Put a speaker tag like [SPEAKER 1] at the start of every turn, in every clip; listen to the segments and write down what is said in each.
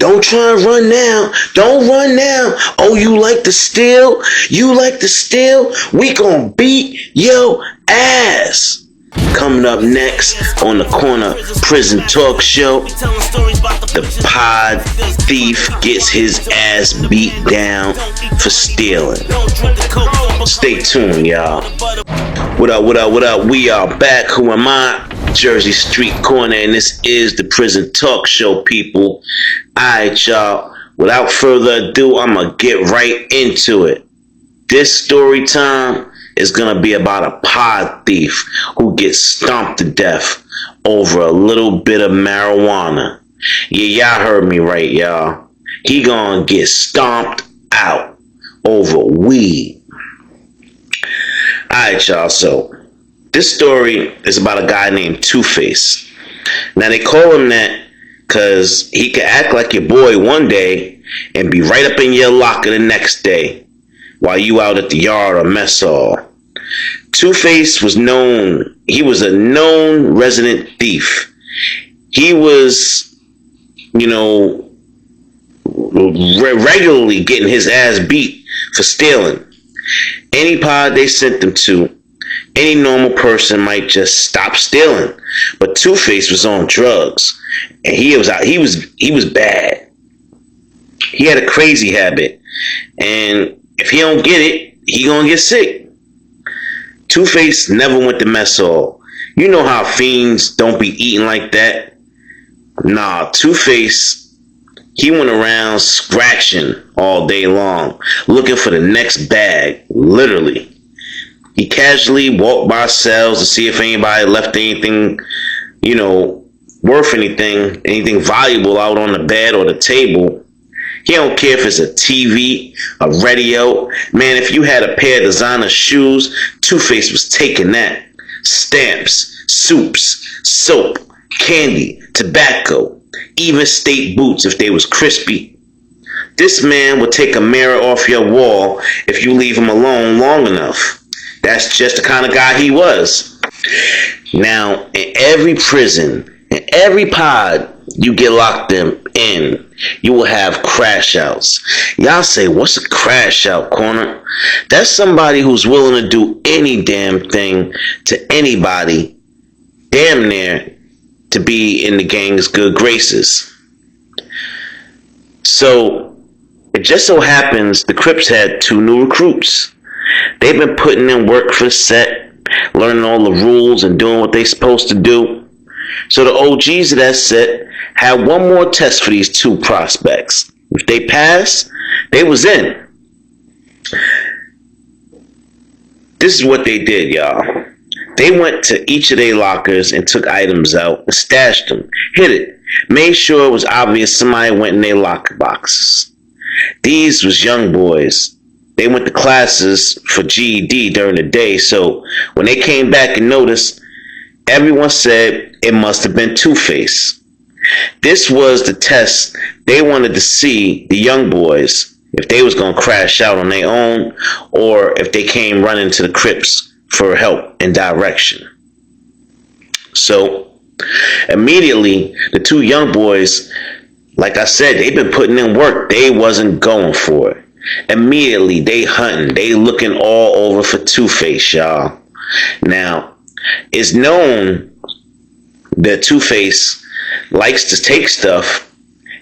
[SPEAKER 1] Don't try and run now. Don't run now. Oh, you like to steal? You like to steal? We gonna beat your ass. Coming up next on the Corner Prison Talk Show, the pod thief gets his ass beat down for stealing. Stay tuned, y'all. What up, what up, what up? We are back. Who am I? Jersey Street Corner, and this is the Prison Talk Show, people. Alright, y'all. Without further ado, I'm gonna get right into it. This story time is gonna be about a pod thief who gets stomped to death over a little bit of marijuana. Yeah, y'all heard me right, y'all. He gonna get stomped out over weed. Alright, y'all, so this story is about a guy named Two-Face. Now, they call him that because he can act like your boy one day and be right up in your locker the next day while you out at the yard or mess hall. Two-Face was known, he was a known resident thief. He was, regularly getting his ass beat for stealing. Any pod they sent him to, any normal person might just stop stealing. But Two-Face was on drugs. And he was bad. He had a crazy habit. And if he don't get it, he gonna get sick. Two-Face never went to mess hall. You know how fiends don't be eating like that? Nah, Two-Face, he went around scratching all day long, looking for the next bag, literally. He casually walked by cells to see if anybody left anything, worth anything valuable out on the bed or the table. He don't care if it's a TV, a radio. Man, if you had a pair of designer shoes, Two-Face was taking that. Stamps, soups, soap, candy, tobacco, even state boots if they was crispy. This man would take a mirror off your wall if you leave him alone long enough. That's just the kind of guy he was. Now, in every prison, in every pod you get locked in, you will have crash outs. Y'all say, what's a crash out, Corner? That's somebody who's willing to do any damn thing to anybody, damn near, to be in the gang's good graces. So, it just so happens the Crips had 2 new recruits. They've been putting in work for the set, learning all the rules and doing what they're supposed to do. So the OGs of that set had one more test for these 2 prospects. If they passed, they was in. This is what they did, y'all. They went to each of their lockers and took items out and stashed them, hid it, made sure it was obvious somebody went in their locker boxes. These was young boys. They went to classes for GED during the day, so when they came back and noticed, everyone said it must have been Two-Face. This was the test they wanted to see the young boys, if they was going to crash out on their own, or if they came running to the Crips for help and direction. So, immediately, the 2 young boys, like I said, they've been putting in work. They wasn't going for it. Immediately, they hunting. They looking all over for Two-Face, y'all. Now, it's known that Two-Face likes to take stuff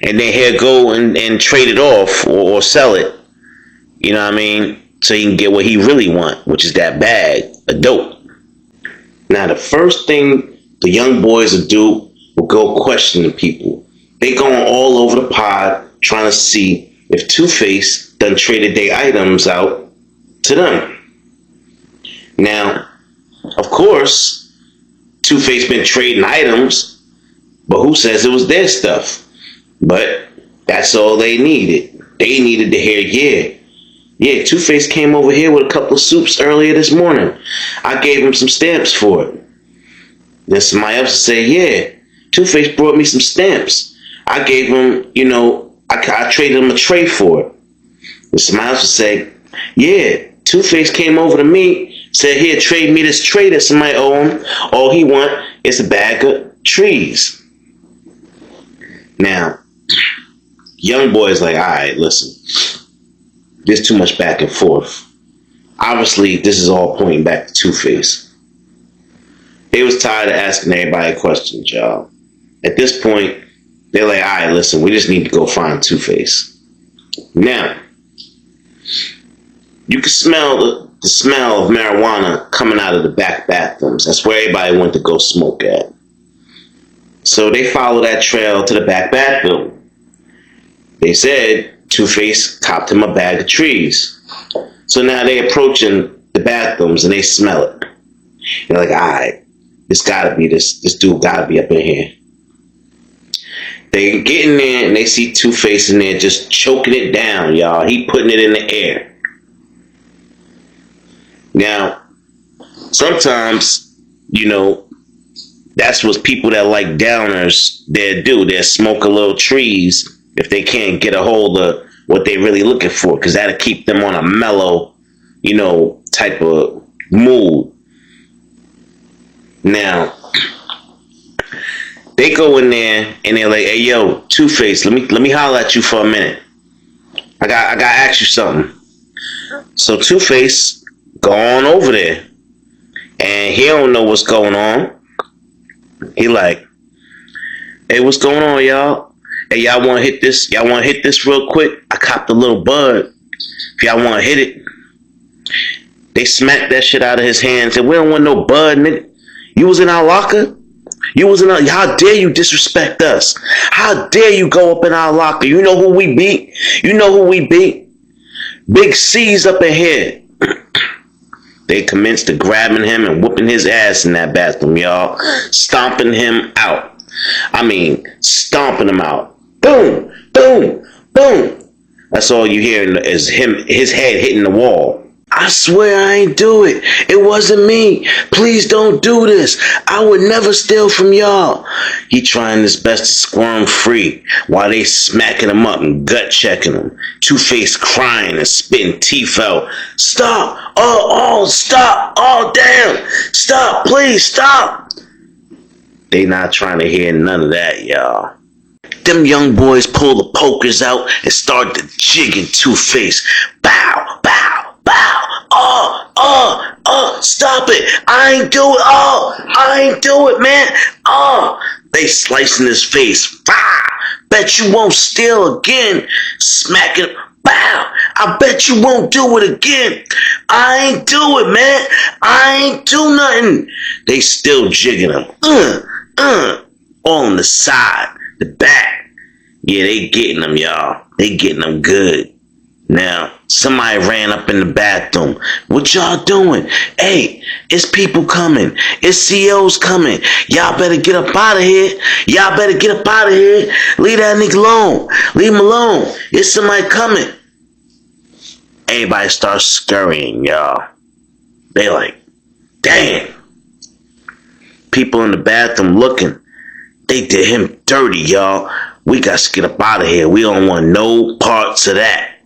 [SPEAKER 1] and then here go and trade it off or sell it. You know what I mean? So he can get what he really want, which is that bag of dope. Now, the first thing the young boys will do will go questioning people. They going all over the pod trying to see if Two-Face done traded their items out to them. Now, of course, Two-Face been trading items, but who says it was their stuff? But that's all they needed. They needed to hear, yeah, Two-Face came over here with a couple of soups earlier this morning. I gave him some stamps for it. Then somebody else would say, yeah, Two-Face brought me some stamps. I gave him, I traded him a tray for it. And somebody else would say, yeah, Two-Face came over to me, said, here, trade me this tray that somebody owe him. All he want is a bag of trees. Now, Young boy's like, all right, listen, there's too much back and forth. Obviously, this is all pointing back to Two-Face. They was tired of asking everybody questions, y'all. At this point, they're like, all right, listen, we just need to go find Two-Face. Now, you can smell the smell of marijuana coming out of the back bathrooms. That's where everybody went to go smoke at. So they follow that trail to the back bathroom. They said Two-Face copped him a bag of trees. So now they're approaching the bathrooms and they smell it. They're like, all right, this dude gotta be up in here. They get in there and they see Two-Face in there just choking it down, y'all. He putting it in the air. Now, sometimes, that's what people that like downers, they'll do. They'll smoke a little trees if they can't get a hold of what they're really looking for, because that'll keep them on a mellow, type of mood. Now, they go in there and they're like, hey, yo, Two-Face, let me holler at you for a minute. I gotta ask you something. So Two-Face go on over there, and he don't know what's going on. He like, hey, what's going on, y'all? Hey, y'all want to hit this? Y'all want to hit this real quick? I copped a little bud. If y'all want to hit it. They smacked that shit out of his hand and said, we don't want no bud, nigga. You was in our locker? How dare you disrespect us? How dare you go up in our locker? You know who we beat? Big C's up in here. They commenced to grabbing him and whooping his ass in that bathroom, y'all. Stomping him out. I mean, stomping him out. Boom, boom, boom. That's all you hear is his head hitting the wall. I swear I ain't do it. It wasn't me. Please don't do this. I would never steal from y'all. He trying his best to squirm free while they smacking him up and gut checking him. Two-Face crying and spitting teeth out. Stop. Oh, stop. Oh, damn. Stop. Please stop. They not trying to hear none of that, y'all. Them young boys pull the pokers out and start to jigging Two-Face. Bow, bow, bow. Stop it. I ain't do it. I ain't do it, man. They slicing his face. Bet you won't steal again. Smacking. Bow. I bet you won't do it again. I ain't do it, man. I ain't do nothing. They still jigging him. All on the side, the back. Yeah, they getting them, y'all. They getting them good. Now, somebody ran up in the bathroom. What y'all doing? Hey, it's people coming. It's COs coming. Y'all better get up out of here. Y'all better get up out of here. Leave that nigga alone. Leave him alone. It's somebody coming. Everybody starts scurrying, y'all. They like, damn. People in the bathroom looking. They did him dirty, y'all. We got to get up out of here. We don't want no parts of that.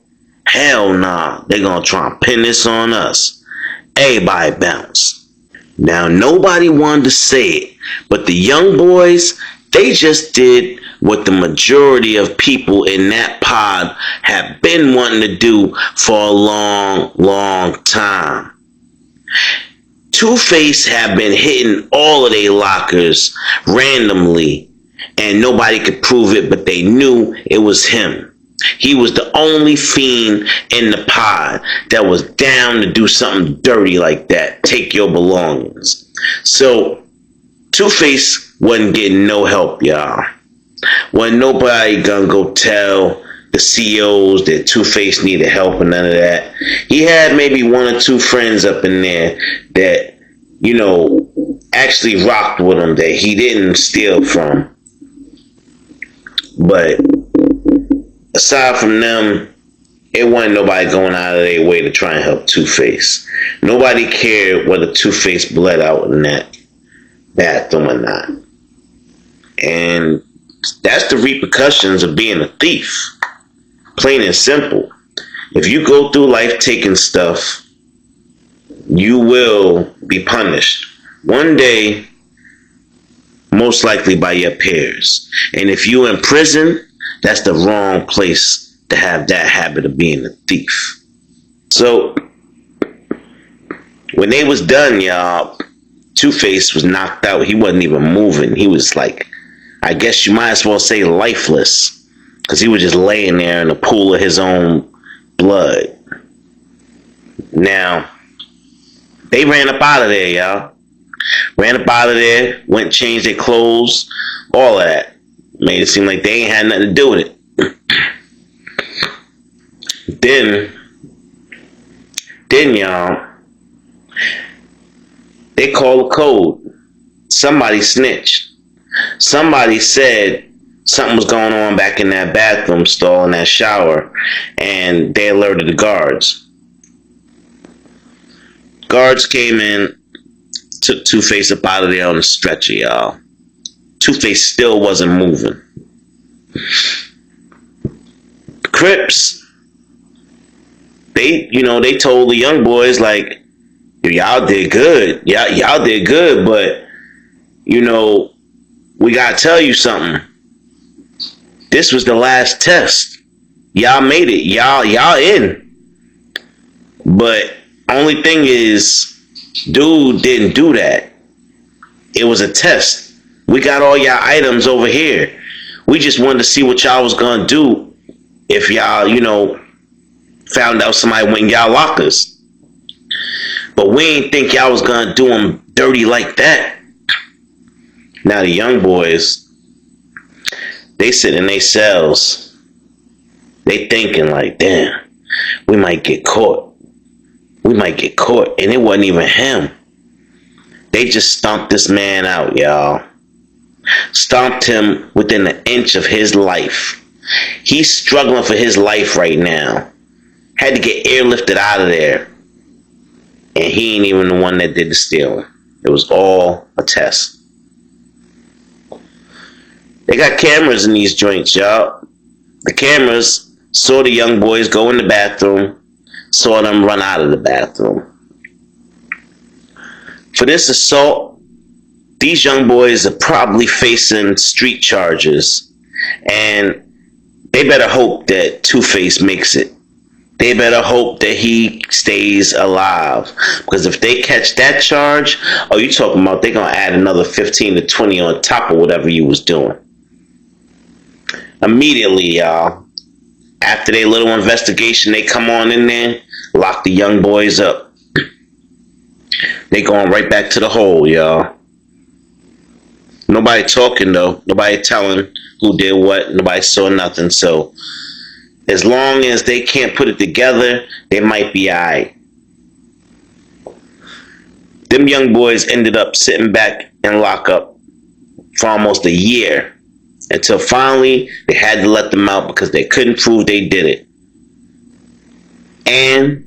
[SPEAKER 1] Hell nah, they gonna try and pin this on us. Everybody bounce. Now, nobody wanted to say it, but the young boys, they just did what the majority of people in that pod have been wanting to do for a long, long time. Two-Face have been hitting all of their lockers randomly, and nobody could prove it, but they knew it was him. He was the only fiend in the pod that was down to do something dirty like that. Take your belongings. So, Two-Face wasn't getting no help, y'all. Wasn't nobody gonna go tell the CEOs that Two-Face needed help and none of that. He had maybe one or two friends up in there that, actually rocked with him that he didn't steal from. But aside from them, it wasn't nobody going out of their way to try and help Two-Face. Nobody cared whether Two-Face bled out in that bathroom or not. And that's the repercussions of being a thief. Plain and simple. If you go through life taking stuff, you will be punished. One day, most likely by your peers. And if you in prison, That's the wrong place to have that habit of being a thief. So when they was done, y'all, Two-Face was knocked out. He wasn't even moving. He was like, I guess you might as well say lifeless, because he was just laying there in a pool of his own blood. Now, they ran up out of there, y'all. Ran up out of there, went and changed their clothes, all of that. Made it seem like they ain't had nothing to do with it. Then y'all, they called the code. Somebody snitched. Somebody said something was going on back in that bathroom stall in that shower, and they alerted the guards. Guards came in, took Two-Face up out of there on the stretcher, y'all. Two-Face still wasn't moving. Crips, they told the young boys, like, y'all did good. Y'all did good, but, we gotta tell you something. This was the last test. Y'all made it. Y'all in. But only thing is, dude didn't do that. It was a test. We got all y'all items over here. We just wanted to see what y'all was gonna do if y'all, found out somebody went in y'all lockers. But we ain't think y'all was gonna do them dirty like that. Now the young boys, they sit in their cells. They thinking like, damn, we might get caught. We might get caught. And it wasn't even him. They just stomped this man out, y'all. Stomped him within an inch of his life. He's struggling for his life right now. Had to get airlifted out of there. And he ain't even the one that did the stealing. It was all a test. They got cameras in these joints, y'all. The cameras saw the young boys go in the bathroom, saw them run out of the bathroom. For this assault, these young boys are probably facing street charges, and they better hope that Two-Face makes it. They better hope that he stays alive, because if they catch that charge, you talking about they're gonna add another 15 to 20 on top of whatever you was doing. Immediately, y'all, after their little investigation, they come on in there, lock the young boys up. They going right back to the hole, y'all. Nobody talking though. Nobody telling who did what. Nobody saw nothing. So as long as they can't put it together, they might be alright. Them young boys ended up sitting back in lockup for almost a year, until finally they had to let them out because they couldn't prove they did it. And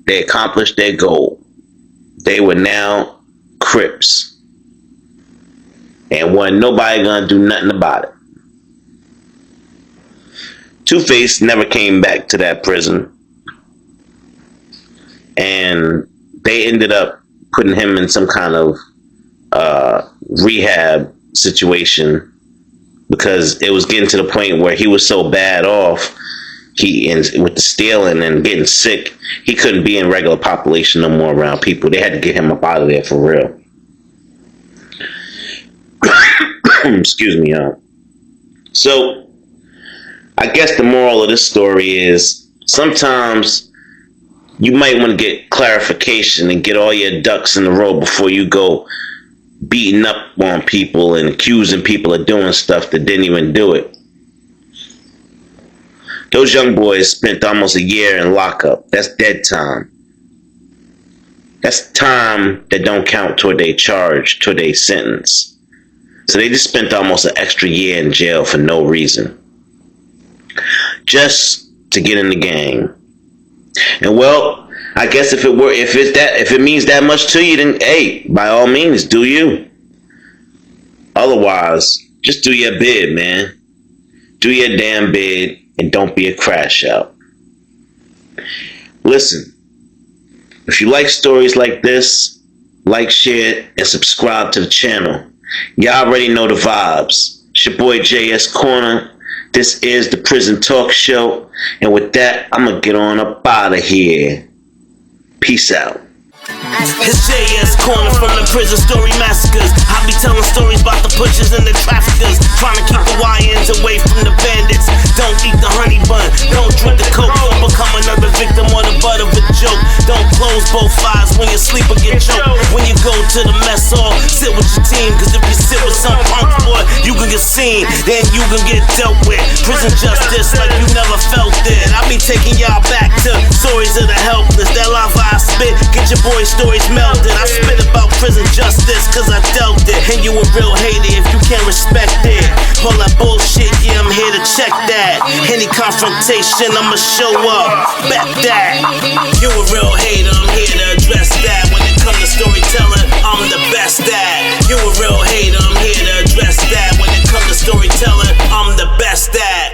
[SPEAKER 1] they accomplished their goal. They were now Crips. And wasn't nobody gonna do nothing about it. Two-Face never came back to that prison. And they ended up putting him in some kind of rehab situation, because it was getting to the point where he was so bad off, with the stealing and getting sick, he couldn't be in regular population no more around people. They had to get him up out of there for real. Excuse me, y'all. So, I guess the moral of this story is, sometimes you might want to get clarification and get all your ducks in a row before you go beating up on people and accusing people of doing stuff that didn't even do it. Those young boys spent almost a year in lockup. That's dead time. That's time that don't count toward their charge, toward their sentence. So they just spent almost an extra year in jail for no reason, just to get in the gang. And well, I guess if it means that much to you, then hey, by all means, do you. Otherwise, just do your bid, man. Do your damn bid, and don't be a crash out. Listen, if you like stories like this, like, share, and subscribe to the channel. Y'all already know the vibes. It's your boy JS Corner. This is the Prison Talk Show. And with that, I'm going to get on up out of here. Peace out.
[SPEAKER 2] It's JS Corner from the prison story massacres. I be telling stories about the pushers and the traffickers, trying to keep the YNs away from the bandits. Don't eat the honey bun, don't drink the coke, don't become another victim or the butt of a joke. Don't close both eyes when you sleep or get choked. When you go to the mess hall, sit with your team, cause if you sit with some punk boy, you can get seen, then you can get dealt with. Prison justice like you never felt it. I be taking y'all back to stories of the helpless. That lava I spit, get your boy stories melted. I spit about prison justice cause I dealt it. And you a real hater if you can't respect it. All that bullshit, yeah, I'm here to check that. Any confrontation, I'ma show up. Bet that. You a real hater, I'm here to address that. When it comes to storytelling, I'm the best at. You a real hater, I'm here to address that. When it comes to storytelling, I'm the best at.